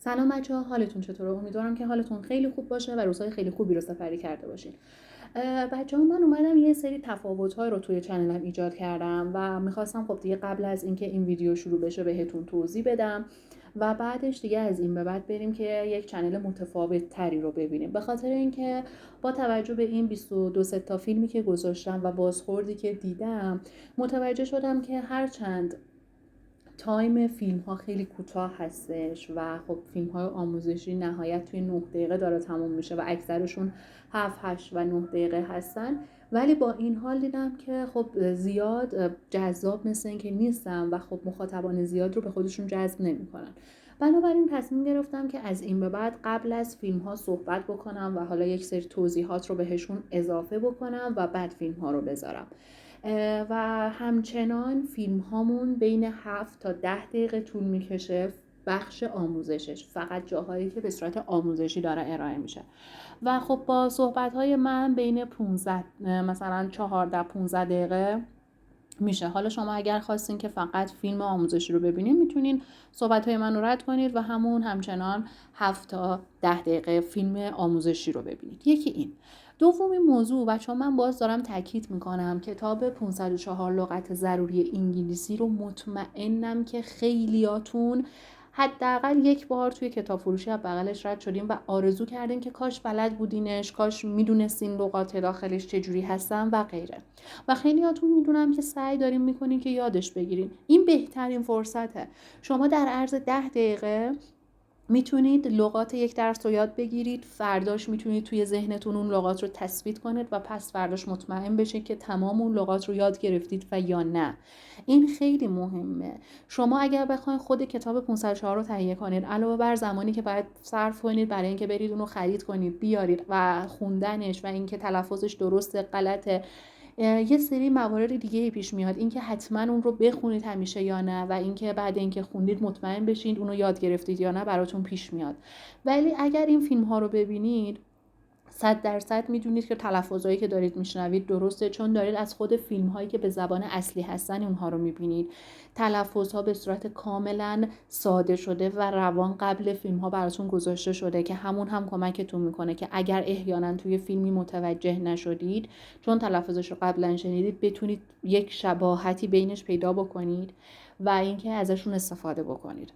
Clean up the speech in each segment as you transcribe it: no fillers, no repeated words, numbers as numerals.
سلام بچه‌ها، حالتون چطوره؟ امیدوارم که حالتون خیلی خوب باشه و روزهای خیلی خوبی رو سپری کرده باشین. بچه‌ها، من اومدم یه سری تفاوت‌های رو توی چنلم ایجاد کردم و می‌خواستم خب دیگه قبل از اینکه این ویدیو شروع بشه بهتون توضیح بدم و بعدش دیگه از این به بعد بریم که یک چنل متفاوت تری رو ببینیم. به خاطر اینکه با توجه به این 22 تا فیلمی که گذاشتم و بازخوردی که دیدم، متوجه شدم که هرچند تایم فیلم ها خیلی کوتاه هستش و خب فیلم های آموزشی نهایت توی 9 دقیقه داره تموم میشه و اکثرشون 7 8 و 9 دقیقه هستن، ولی با این حال دیدم که خب زیاد جذاب مثل این که نیستن و خب مخاطبان زیاد رو به خودشون جذب نمیکنن. بنابراین تصمیم گرفتم که از این به بعد قبل از فیلم ها صحبت بکنم و حالا یک سری توضیحات رو بهشون اضافه بکنم و بعد فیلم ها رو بذارم. و همچنان فیلم هامون بین 7 تا 10 دقیقه طول میکشه. بخش آموزشش فقط جاهایی که به صورت آموزشی داره ارائه میشه و خب با صحبت های من بین 15 مثلا 14-15 دقیقه میشه. حالا شما اگر خواستین که فقط فیلم آموزشی رو ببینین، میتونین صحبت های من رو رد کنید و همچنان 7 تا 10 دقیقه فیلم آموزشی رو ببینید. یکی این. دومین موضوع، و چون من باز دارم تاکید میکنم کتاب 504 لغات ضروری انگلیسی رو مطمئنم که خیلیاتون حداقل یک بار توی کتاب فروشی از بغلش رد شدیم و آرزو کردیم که کاش بلد بودینش، کاش میدونستین لغات داخلش چجوری هستن و غیره. و خیلیاتون میدونم که سعی داریم میکنین که یادش بگیرین. این بهترین فرصته. شما در عرض 10 دقیقه میتونید لغات یک درس رو یاد بگیرید، فرداش میتونید توی ذهنتون اون لغات رو تثبیت کنید و پس فرداش مطمئن بشید که تمام اون لغات رو یاد گرفتید و یا نه. این خیلی مهمه. شما اگر بخواید خود کتاب 504 رو تهیه کنید، علاوه بر زمانی که باید صرف کنید برای اینکه برید اون رو خرید کنید بیارید و خوندنش و اینکه تلفظش درسته غلطه، یه سری موارد دیگه پیش میاد، اینکه حتما اون رو بخونید همیشه یا نه، و اینکه بعد اینکه خوندید مطمئن بشید اون رو یاد گرفتید یا نه براتون پیش میاد. ولی اگر این فیلم ها رو ببینید 100% میدونید که تلفظایی که دارید میشنوید درسته، چون دارید از خود فیلم هایی که به زبان اصلی هستن اونها رو میبینید. تلفظ ها به صورت کاملا ساده شده و روان قبل فیلم ها براتون گذاشته شده که همون هم کمکتون میکنه که اگر احیانا توی فیلمی متوجه نشدید چون تلفظش رو قبلا شنیدید، بتونید یک شباهتی بینش پیدا بکنید و اینکه ازشون استفاده بکنید.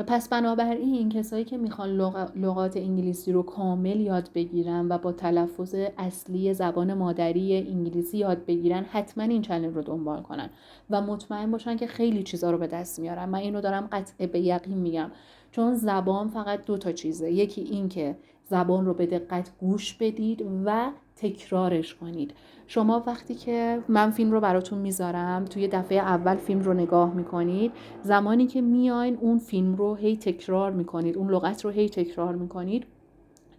پس بنابراین کسایی که میخوان لغات انگلیسی رو کامل یاد بگیرن و با تلفظ اصلی زبان مادری انگلیسی یاد بگیرن، حتما این چنل رو دنبال کنن و مطمئن باشن که خیلی چیزا رو به دست میارن. من اینو دارم قطع به یقین میگم، چون زبان فقط 2 تا چیزه. یکی این که زبان رو به دقت گوش بدید و تکرارش کنید. شما وقتی که من فیلم رو براتون میذارم، توی دفعه اول فیلم رو نگاه میکنید، زمانی که میاین اون فیلم رو هی تکرار میکنید، اون لغت رو هی تکرار میکنید،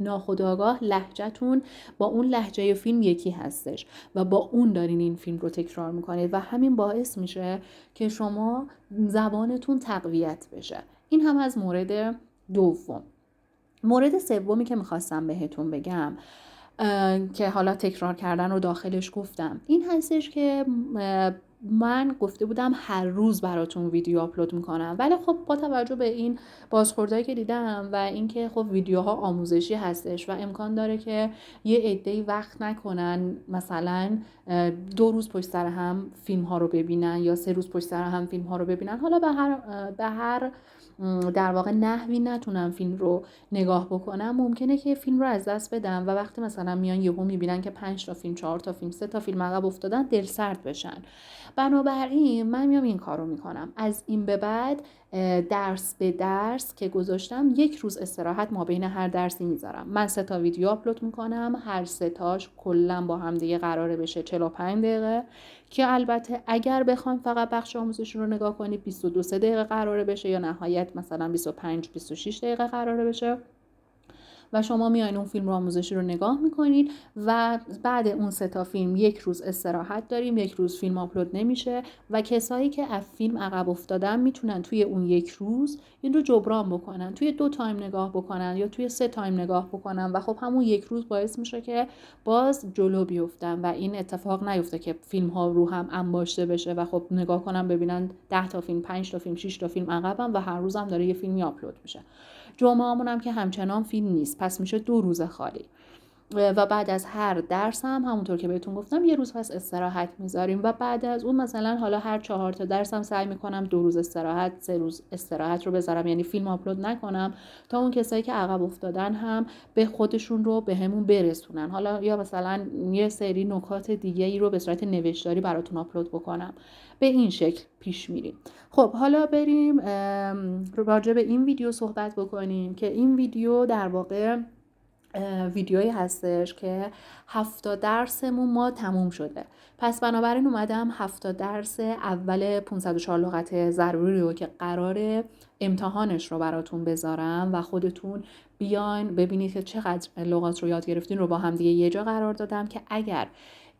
ناخودآگاه لهجه‌تون با اون لهجه فیلم یکی هستش و با اون دارین این فیلم رو تکرار میکنید و همین باعث میشه که شما زبانتون تقویت بشه. این هم از مورد دوم. مورد سومی که میخواستم بهتون بگم که حالا تکرار کردن رو داخلش گفتم، این هستش که من گفته بودم هر روز براتون ویدیو آپلود میکنم، ولی خب با توجه به این بازخوردایی که دیدم و اینکه خب ویدیوها آموزشی هستش و امکان داره که یه عده‌ای وقت نکنن مثلا 2 روز پشت سر هم فیلم ها رو ببینن یا 3 روز پشت سر هم فیلم ها رو ببینن، حالا به هر در واقع نحوی نتونم فیلم رو نگاه بکنم، ممکنه که فیلم رو از دست بدم و وقتی مثلا میان یهو میبینن که 5 تا فیلم، 4 تا فیلم، 3 تا فیلم عقب افتادن، دل سرد بشن. بنابراین من میام این کارو میکنم. از این به بعد درس به درس که گذاشتم 1 روز استراحت ما بین هر درسی میذارم. من 3 تا ویدیو آپلود میکنم، هر 3 تاش کلا با هم دیگه قراره بشه 45 دقیقه، که البته اگر بخوایم فقط بخش آموزش رو نگاه کنید 22 دقیقه قراره بشه یا نهایت مثلا 25-26 دقیقه قراره بشه و شما میایین اون فیلم رو آموزشی رو نگاه میکنید و بعد اون 3 تا فیلم 1 روز استراحت داریم، 1 روز فیلم آپلود نمیشه و کسایی که از فیلم عقب افتادن میتونن توی اون 1 روز این رو جبران بکنن، توی 2 تایم نگاه بکنن یا توی 3 تایم نگاه بکنن و خب همون 1 روز باعث میشه که باز جلو بیفتن و این اتفاق نیفته که فیلم ها رو هم انباشته بشه و خب نگاه کنن ببینن 10 تا فیلم، 5 تا فیلم، 6 تا فیلم عقبن و هر روز هم داره یه فیلمی آپلود میشه. جمعه‌مون هم که همچنان فیلم نیست، پس میشه 2 روز خالی. و بعد از هر درس هم همونطور که بهتون گفتم 1 روز پس استراحت میذاریم و بعد از اون مثلا حالا هر 4 تا درس هم سعی میکنم 2 روز استراحت 3 روز استراحت رو بذارم، یعنی فیلم آپلود نکنم تا اون کسایی که عقب افتادن هم به خودشون رو بهمون برسونن، حالا یا مثلا یه سری نکات دیگه ای رو به صورت نوشتاری براتون آپلود بکنم. به این شکل پیش میریم. خب حالا بریم راجع به این ویدیو صحبت بکنیم که این ویدیو در واقع ویدیویی هستش که 70 درسمون ما تموم شده. پس بنابراین اومدم 70 درس اول 504 لغات ضروری رو که قراره امتحانش رو براتون بذارم و خودتون بیاین ببینید که چقدر لغات رو یاد گرفتین رو با هم دیگه یه جا قرار دادم که اگر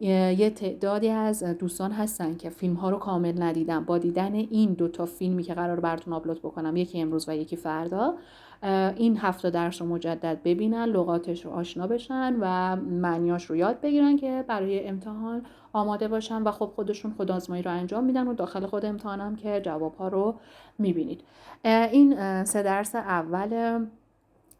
یه تعدادی از دوستان هستن که فیلم ها رو کامل ندیدن، با دیدن این 2 تا فیلمی که قرار براتون آپلود بکنم، یکی امروز و یکی فردا، این 7 درس رو مجدد ببینن، لغاتش رو آشنا بشن و معنیاش رو یاد بگیرن که برای امتحان آماده باشن و خب خودشون خودآزمایی رو انجام میدن و داخل خود امتحانم که جوابها رو میبینید. این 3 درس اول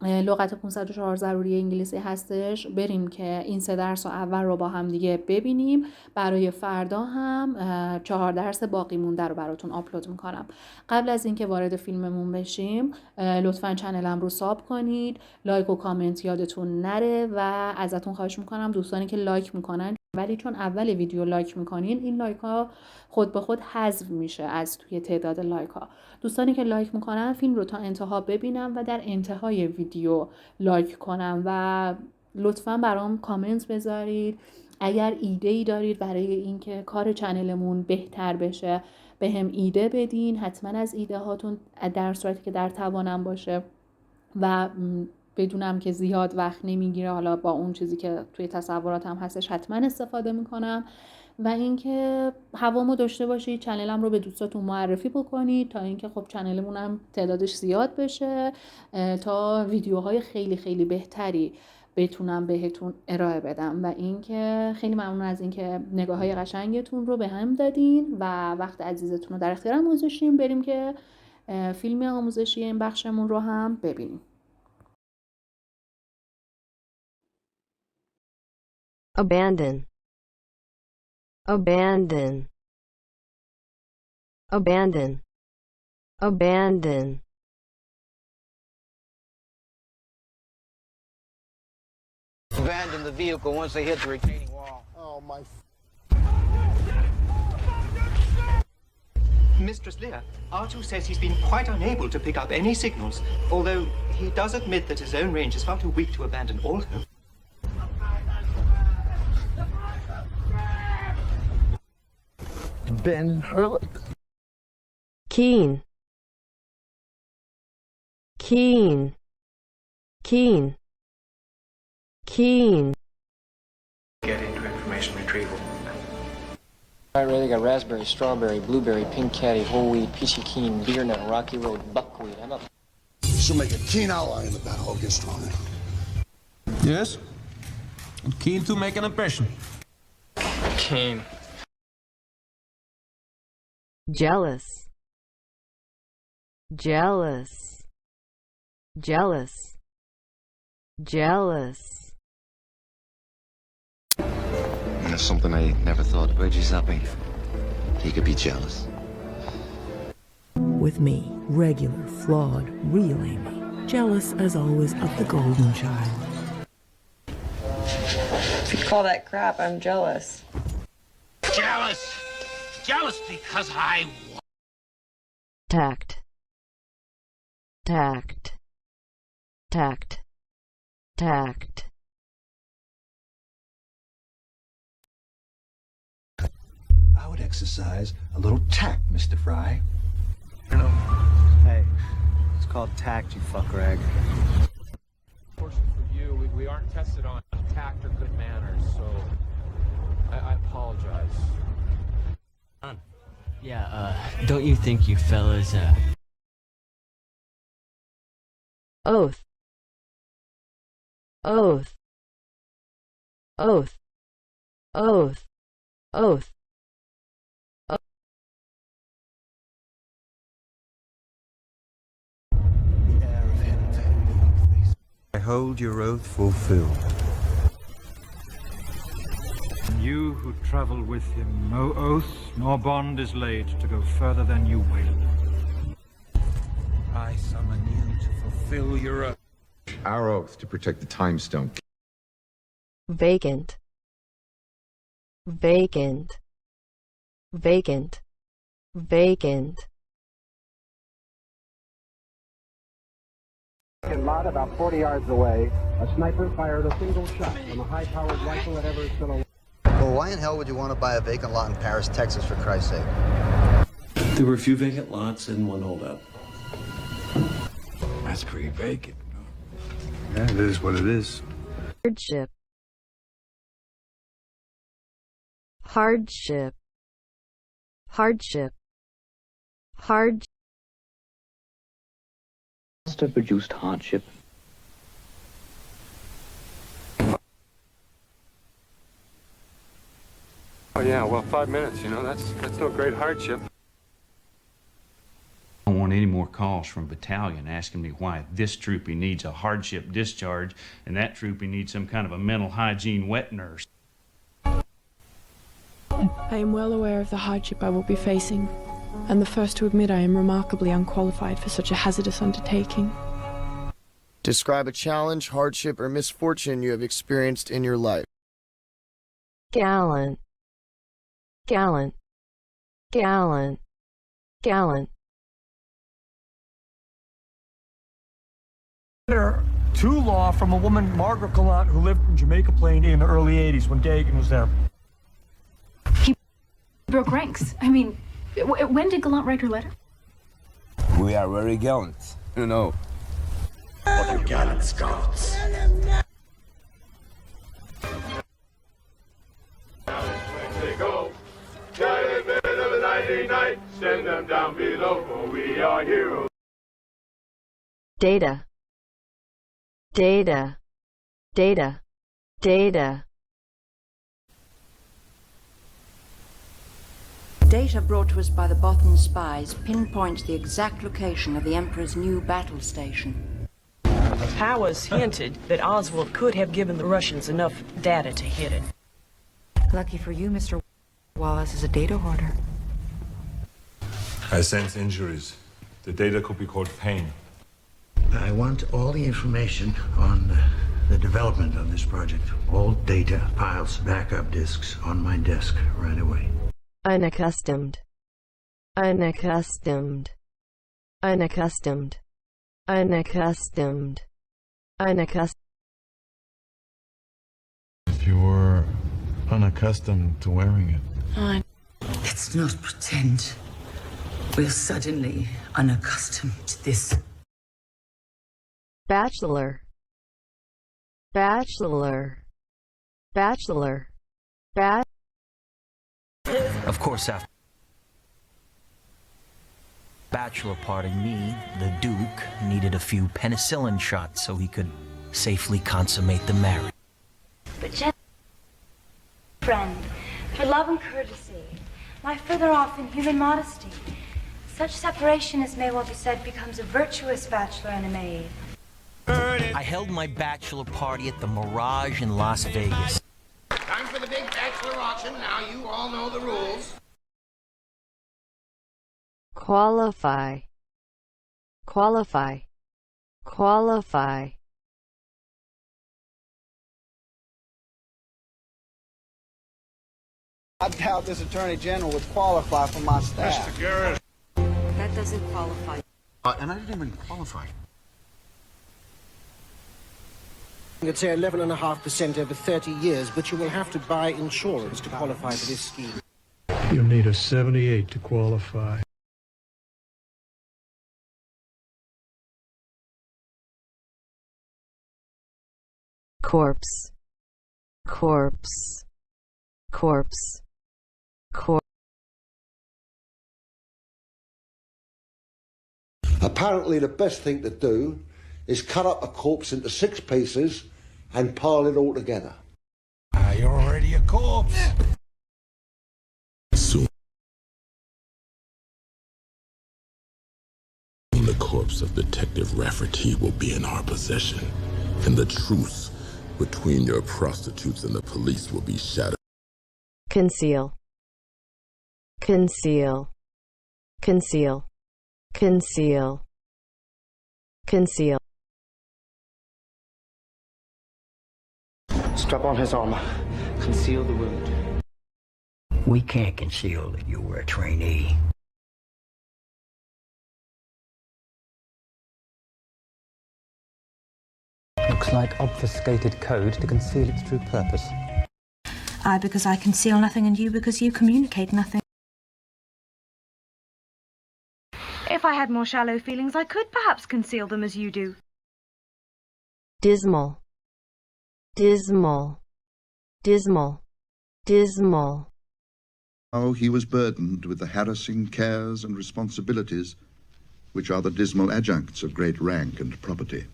لغات 504 ضروری انگلیسی هستش. بریم که این 3 درس اول رو با هم دیگه ببینیم. برای فردا هم 4 درس باقی مونده رو براتون آپلود میکنم. قبل از اینکه وارد فیلممون بشیم لطفاً چنلم رو ساب کنید، لایک و کامنت یادتون نره و ازتون خواهش میکنم دوستانی که لایک میکنن، ولی چون اول ویدیو لایک میکنین این لایک ها خود به خود حذف میشه از توی تعداد لایک ها. دوستانی که لایک میکنن فیلم رو تا انتها ببینم و در انتهای ویدیو لایک کنم و لطفاً برام کامنت بذارید. اگر ایده ای دارید برای اینکه کار چنلمون بهتر بشه به هم ایده بدین، حتما از ایده هاتون در صورتی که در توانم باشه و بدونم که زیاد وقت نمیگیره، حالا با اون چیزی که توی تصوراتم هستش حتما استفاده میکنم. و اینکه هوامو داشته باشید، چنلم رو به دوستاتون معرفی بکنید تا اینکه خب چنلمون هم تعدادش زیاد بشه تا ویدیوهای خیلی خیلی بهتری بتونم بهتون ارائه بدم. و اینکه خیلی ممنون از اینکه نگاه‌های قشنگتون رو به هم دادین و وقت عزیزتون رو در اختیارم گذاشتین. بریم که فیلم آموزشی این بخشمون رو هم ببینیم. Abandon. Abandon. Abandon. Abandon. Abandon the vehicle once they hit the retaining wall. Oh, my... Mistress Lear, R2 says he's been quite unable to pick up any signals, although he does admit that his own range is far too weak to abandon all hope. Ben Hurley. Keen. Keen. Keen. Keen. Get into information retrieval. All right, Ray, they got raspberry, strawberry, blueberry, pink caddy, whole wheat, peachy keen, beer nut, rocky road, buckwheat. I'm up. She'll make a keen ally in the battle against Ryan. Yes? I'm keen to make an impression. Keen. Jealous. Jealous. Jealous. Jealous. That's something I never thought. Reggie's happy. He could be jealous. With me, regular, flawed, real Amy. Jealous, as always, of the golden child. If you call that crap, I'm jealous. Jealous! Jealous because I won. Tact. Tact. Tact. Tact. I would exercise a little tact, Mr. Fry. Hey, it's called tact, you fuck rag. Unfortunately for you, we aren't tested on tact or good manners, so I apologize. Yeah, don't you think you fellas, Oath. Oath. Oath. Oath. Oath. The air of him hold your oath fulfilled. You who travel with him, no oath nor bond is laid to go further than you will. I summon you to fulfill your oath. Our oath to protect the time stone. Vacant. Vacant. Vacant. Vacant. In lot about 40 yards away, a sniper fired a single shot from a high-powered rifle at Everett. Well, why in hell would you want to buy a vacant lot in Paris, Texas, for Christ's sake? There were a few vacant lots and one holdout. That's pretty vacant. Yeah, it is what it is. Hardship. Hardship. Hardship. Hard. Must have produced hardship. Oh yeah, well, 5 minutes, you know, that's no great hardship. I don't want any more calls from battalion asking me why this troopy needs a hardship discharge and that troopy needs some kind of a mental hygiene wet nurse. I am well aware of the hardship I will be facing, and the first to admit I am remarkably unqualified for such a hazardous undertaking. Describe a challenge, hardship, or misfortune you have experienced in your life. Gallon. Gallon. Gallon. Gallon. To law from a woman, Margaret Gallant, who lived in Jamaica Plain in the early 80s when Dagan was there. He broke ranks. I mean, when did Gallant write her letter? We are very gallant, you know. What you gallant scouts. They go. Giant men of the nighty night, send them down below, for we are heroes. Data. Data. Data. Data. Data brought to us by the Bothan spies pinpoints the exact location of the Emperor's new battle station. The powers hinted that Oswald could have given the Russians enough data to hit it. Lucky for you, Mr. Wallace is a data hoarder. I sense injuries. The data could be called pain. I want all the information on the development of this project. All data, files, backup disks on my desk right away. Unaccustomed. Unaccustomed. Unaccustomed. Unaccustomed. Unaccustomed. If you were unaccustomed to wearing it. Let's not pretend we're suddenly unaccustomed to this. Bachelor. Bachelor. Bachelor. Of course, after bachelor party, me, the Duke, needed a few penicillin shots so he could safely consummate the marriage. But just friend, for love and courtesy, lie further off in human modesty. Such separation, as may well be said, becomes a virtuous bachelor and a maid. I held my bachelor party at the Mirage in Las Vegas. Time for the big bachelor auction. Now you all know the rules. Qualify. Qualify. Qualify. I doubt this Attorney General would qualify for my staff. Mr. Garrett. That doesn't qualify. And I didn't even qualify. I'd say 11.5% over 30 years, but you will have to buy insurance to qualify for this scheme. You need a 78 to qualify. Corpse. Corpse. Corpse. Corpse. Apparently the best thing to do is cut up a corpse into 6 pieces and pile it all together. You're already a corpse. Soon the corpse of Detective Rafferty will be in our possession. and the truce between your prostitutes and the police will be shattered. Conceal. Conceal. Conceal. Conceal. Conceal. Strap on his armor. Conceal the wound. We can't conceal that you were a trainee. Looks like obfuscated code to conceal its true purpose. I because I conceal nothing, and you because you communicate nothing. If I had more shallow feelings, I could perhaps conceal them as you do. Dismal. Dismal. Dismal. Dismal. How he was burdened with the harassing cares and responsibilities which are the dismal adjuncts of great rank and property.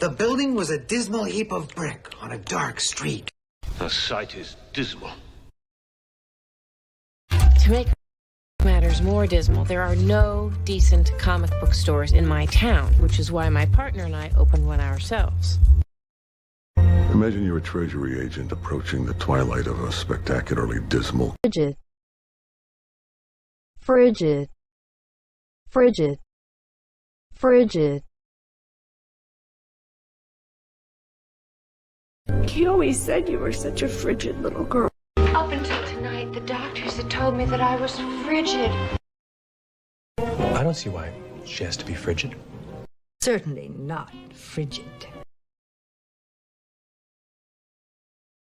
The building was a dismal heap of brick on a dark street. The sight is dismal. To make matters more dismal, there are no decent comic book stores in my town, which is why my partner and I opened one ourselves. Imagine you're a treasury agent approaching the twilight of a spectacularly dismal... Frigid. Frigid. Frigid. Frigid. He always said you were such a frigid little girl. Up until tonight, the doctors had told me that I was frigid. I don't see why she has to be frigid. Certainly not frigid.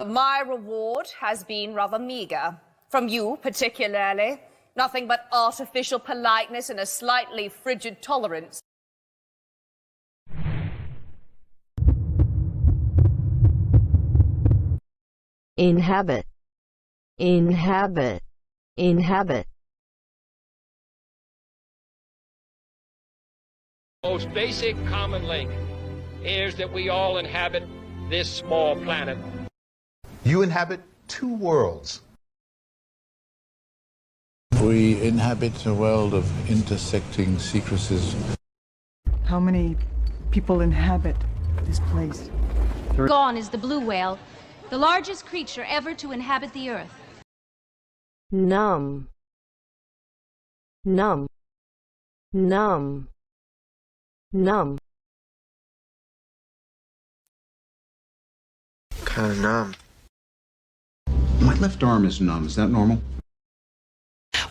My reward has been rather meager. From you, particularly. Nothing but artificial politeness and a slightly frigid tolerance. Inhabit. Inhabit. Inhabit. Most basic common link is that we all inhabit this small planet. You inhabit two worlds. We inhabit a world of intersecting secrecies. How many people inhabit this place? Gone is the blue whale, the largest creature ever to inhabit the earth. Numb. Numb. Numb. Numb. Kind of numb. My left arm is numb. Is that normal?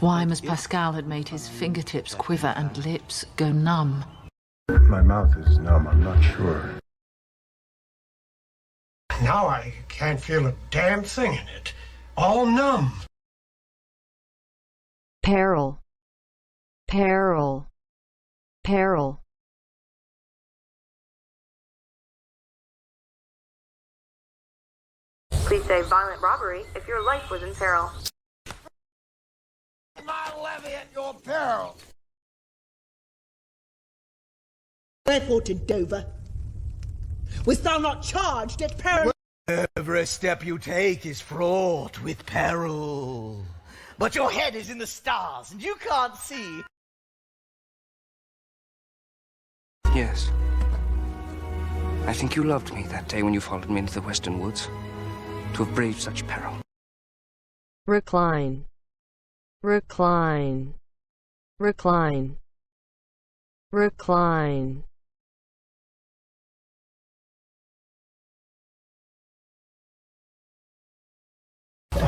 Why, Miss Pascal had made his fingertips quiver and lips go numb. My mouth is numb. I'm not sure. Now I can't feel a damn thing in it. All numb. Peril. Peril. Peril. Please say violent robbery if your life was in peril. My levy at your peril. Therefore to Dover. Wast thou not charged at peril? Every step you take is fraught with peril. But your head is in the stars and you can't see. Yes. I think you loved me that day when you followed me into the western woods. To have braved such peril. Recline. Recline. Recline. Recline.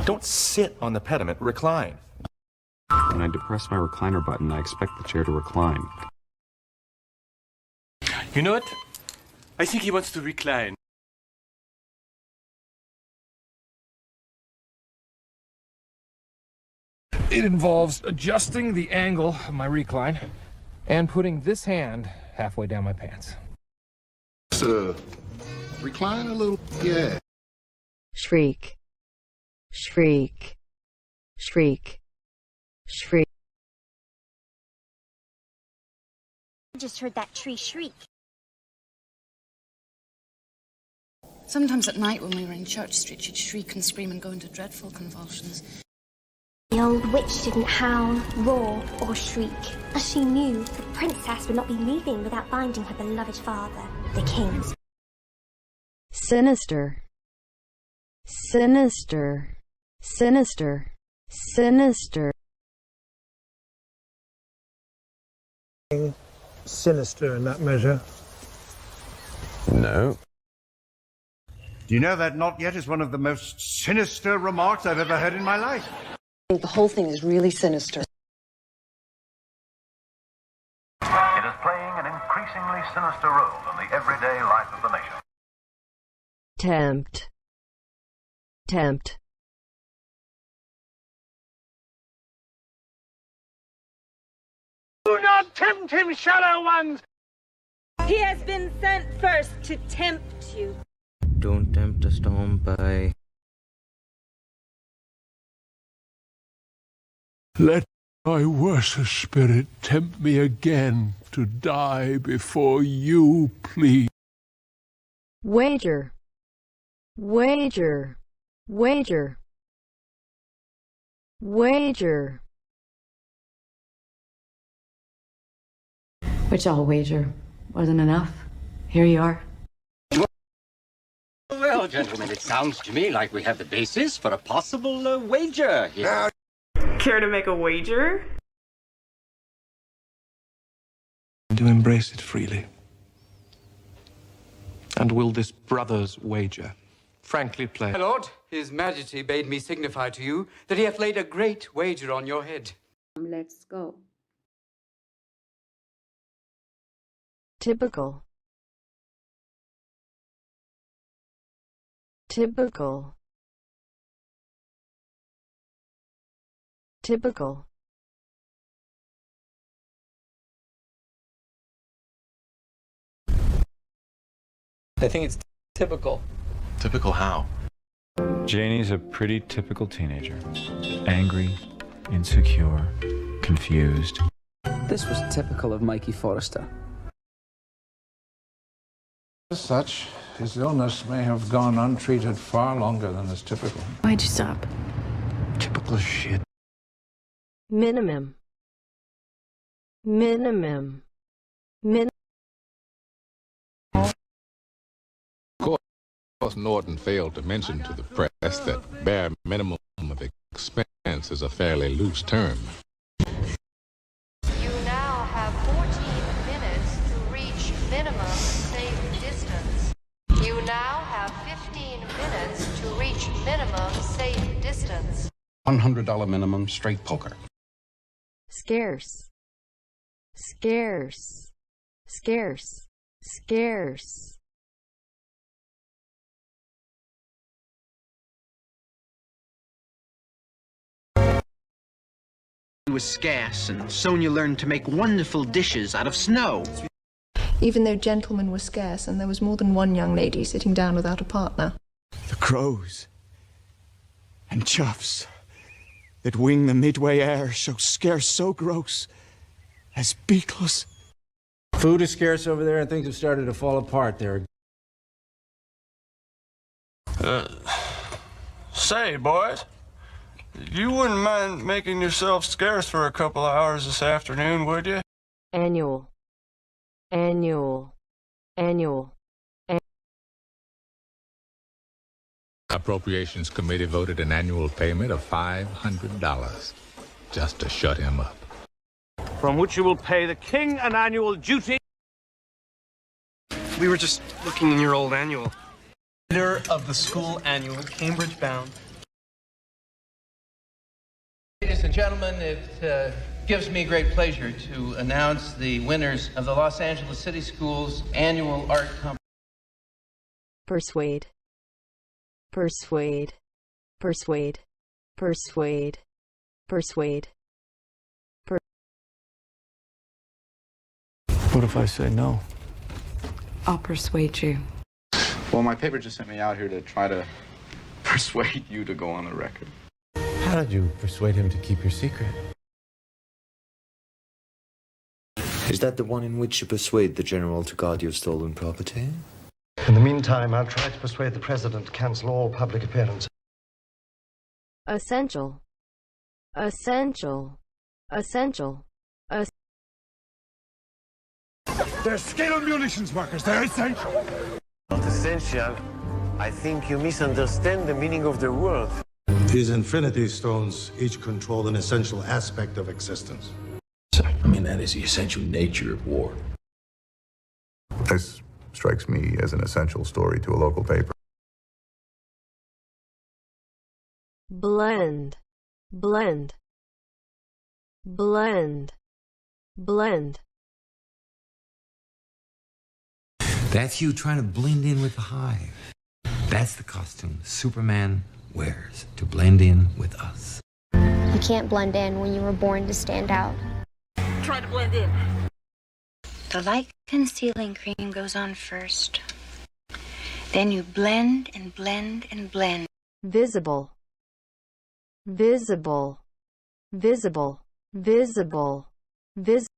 Don't sit on the pediment, recline. When I depress my recliner button, I expect the chair to recline. You know what? I think he wants to recline. It involves adjusting the angle of my recline and putting this hand halfway down my pants. Recline a little, yeah. Shriek. Shriek. Shriek. Shriek. I just heard that tree shriek. Sometimes at night when we were in Church Street, she'd shriek and scream and go into dreadful convulsions. The old witch didn't howl, roar, or shriek, as she knew the princess would not be leaving without finding her beloved father, the king. sinister, sinister, sinister, sinister. Sinister in that measure. No. Do you know that not yet is one of the most sinister remarks I've ever heard in my life? I think the whole thing is really sinister. It is playing an increasingly sinister role in the everyday life of the nation. Tempt, tempt. Do not tempt him, shallow ones! He has been sent first to tempt you. Don't tempt a storm by... Let my worst spirit tempt me again to die before you, please. Wager, wager, wager, wager. Which I'll wager wasn't enough. Here you are. Well, gentlemen, it sounds to me like we have the basis for a possible wager here. Care to make a wager? To embrace it freely. And will this brother's wager frankly play? My lord, his majesty bade me signify to you that he hath laid a great wager on your head. Let's go. Typical, typical, typical. I think it's typical. Typical how? Janie's a pretty typical teenager. Angry, insecure, confused. This was typical of Mikey Forrester. As such, his illness may have gone untreated far longer than is typical. Why'd you stop? Typical shit. Minimum, minimum, minimum. Of course, Norton failed to mention to the press that bare minimum of expense is a fairly loose term. You now have 14 minutes to reach minimum safe distance. You now have 15 minutes to reach minimum safe distance. $100 minimum straight poker. Scarce, scarce, scarce, scarce. Was scarce, and Sonia learned to make wonderful dishes out of snow. Even though gentlemen were scarce and there was more than one young lady sitting down without a partner. The crows and chuffs that wing the midway air, so scarce, so gross, as beakless. Food is scarce over there and things have started to fall apart there. Say, boys, you wouldn't mind making yourself scarce for a couple of hours this afternoon, would you? Annual, annual, annual. Appropriations Committee voted an annual payment of $500 just to shut him up. From which you will pay the king an annual duty. We were just looking in your old annual. Winner of the school annual, Cambridge bound. Ladies and gentlemen, it gives me great pleasure to announce the winners of the Los Angeles City Schools annual art competition. Persuade, persuade, persuade, persuade, persuade. What if I say no? I'll persuade you. Well, my paper just sent me out here to try to persuade you to go on the record. How did you persuade him to keep your secret? Is that the one in which you persuade the general to guard your stolen property? In the meantime, I'll try to persuade the president to cancel all public appearances. Essential, essential, essential, They're skill munitions workers, they're essential. Not essential, I think you misunderstand the meaning of the word. These infinity stones each control an essential aspect of existence. I mean, that is the essential nature of war. This strikes me as an essential story to a local paper. Blend, blend, blend, blend. That's you trying to blend in with the hive. That's the costume Superman wears to blend in with us. You can't blend in when you were born to stand out. Try to blend in. The light concealing cream goes on first. Then you blend and blend and blend. Visible, visible, visible, visible, visible.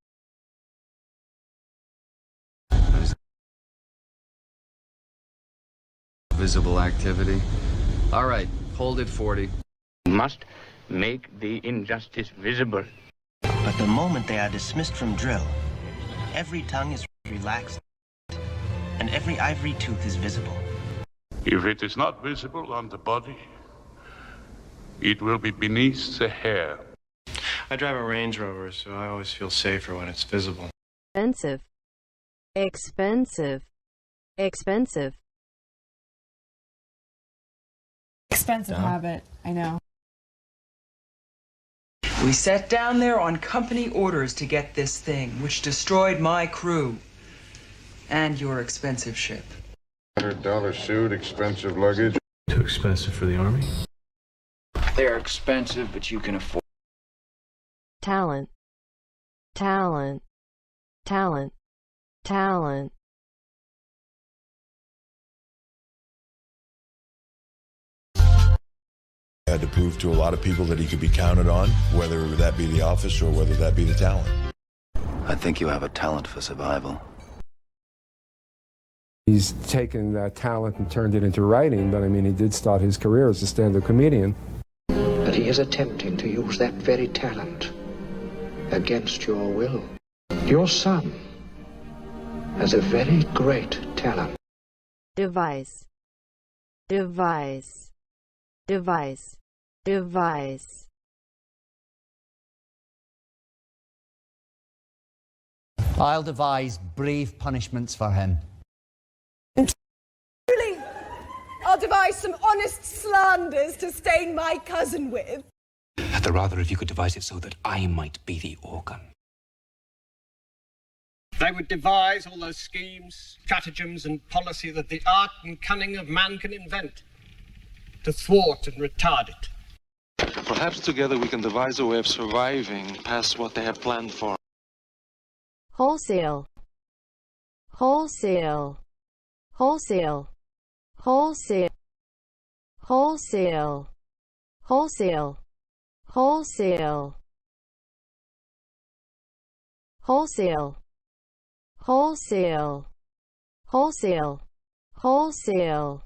Visible activity. All right, hold it 40. Must make the injustice visible. But the moment they are dismissed from drill, every tongue is relaxed and every ivory tooth is visible. If it is not visible on the body, it will be beneath the hair. I drive a Range Rover, so I always feel safer when it's visible. Expensive, expensive, expensive. Expensive habit, I know. We sat down there on company orders to get this thing, which destroyed my crew. And your expensive ship. $100 suit, expensive luggage. Too expensive for the army? They're expensive, but you can afford. Talent, talent, talent, talent. Had to prove to a lot of people that he could be counted on, whether that be the office or whether that be the talent. I think you have a talent for survival. He's taken that talent and turned it into writing, but I mean, he did start his career as a stand-up comedian. But he is attempting to use that very talent against your will. Your son has a very great talent. Device, device, device, device. I'll devise brave punishments for him. Truly, I'll devise some honest slanders to stain my cousin with. I'd rather if you could devise it so that I might be the organ. They would devise all those schemes, stratagems, and policy that the art and cunning of man can invent to thwart and retard it. Perhaps together we can devise a way of surviving past what they have planned for. Wholesale, wholesale, wholesale, wholesale, wholesale, wholesale, wholesale, wholesale, wholesale, wholesale, wholesale.